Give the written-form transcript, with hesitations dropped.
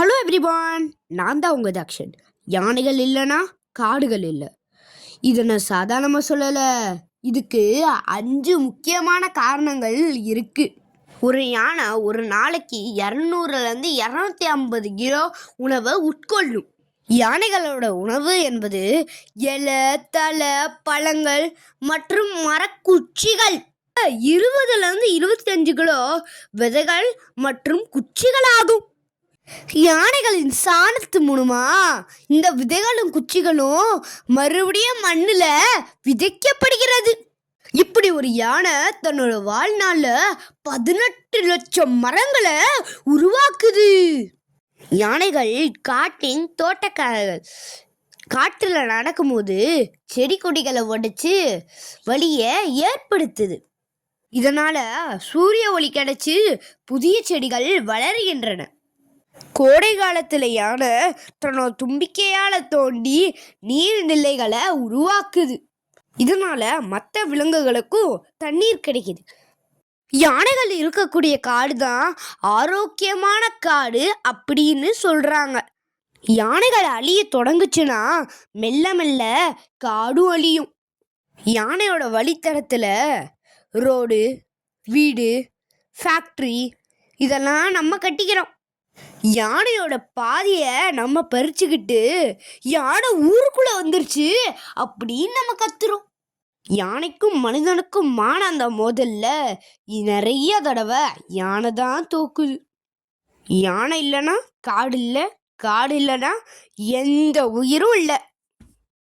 Hello everyone, நான் தான் உங்கள் தக்ஷன். யானைகள் இல்லைன்னா காடுகள் இல்லை. இதை நான் சாதாரணமாக சொல்லலை. இதுக்கு 5 முக்கியமான காரணங்கள் இருக்கு. ஒரு யானை ஒரு நாளைக்கு 200லேருந்து 250 கிலோ உணவை உட்கொள்ளும். யானைகளோட உணவு என்பது இலை, தலை, பழங்கள் மற்றும் மரக்குச்சிகள். 20லேருந்து 25 கிலோ விதைகள் மற்றும் குச்சிகள் ஆகும். யானைகளின் சாணத்து மூலமா இந்த விதைகளும் குச்சிகளும் மறுபடியும் மண்ணுல விதைக்கப்படுகிறது. இப்படி ஒரு யானை தன்னோட வாழ்நாள்ல 18 லட்சம் மரங்களை உருவாக்குது. யானைகள் காட்டின் தோட்டக்காரர்கள். காட்டுல நடக்கும்போது செடி கொடிகளை உடைச்சு வழியை ஏற்படுத்துது. இதனால சூரிய ஒளி கிடைச்சு புதிய செடிகள் வளர்கின்றன. கோடை காலத்துல யானை தன்னோட தும்பிக்கையால தோண்டி நீர்நிலைகளை உருவாக்குது. இதனால மற்ற விலங்குகளுக்கும் தண்ணீர் கிடைக்குது. யானைகள் இருக்கக்கூடிய காடு தான் ஆரோக்கியமான காடு அப்படின்னு சொல்றாங்க. யானைகள் அழிய தொடங்குச்சுன்னா மெல்ல மெல்ல காடும் அழியும். யானையோட வழித்தடத்துல ரோடு, வீடு, ஃபேக்ட்ரி இதெல்லாம் நம்ம கட்டிக்கிறோம். யானையோட பாதியை நம்ம பறிச்சுக்கிட்டு யானை ஊருக்குள்ள வந்துருச்சு அப்படின்னு நம்ம கத்துறோம். யானைக்கும் மனிதனுக்கும் அந்த மோதல்ல நிறைய தடவை யானை தான் தோக்குது. யானை இல்லைன்னா காடு இல்லை, காடு இல்லைன்னா எந்த உயிரும் இல்லை.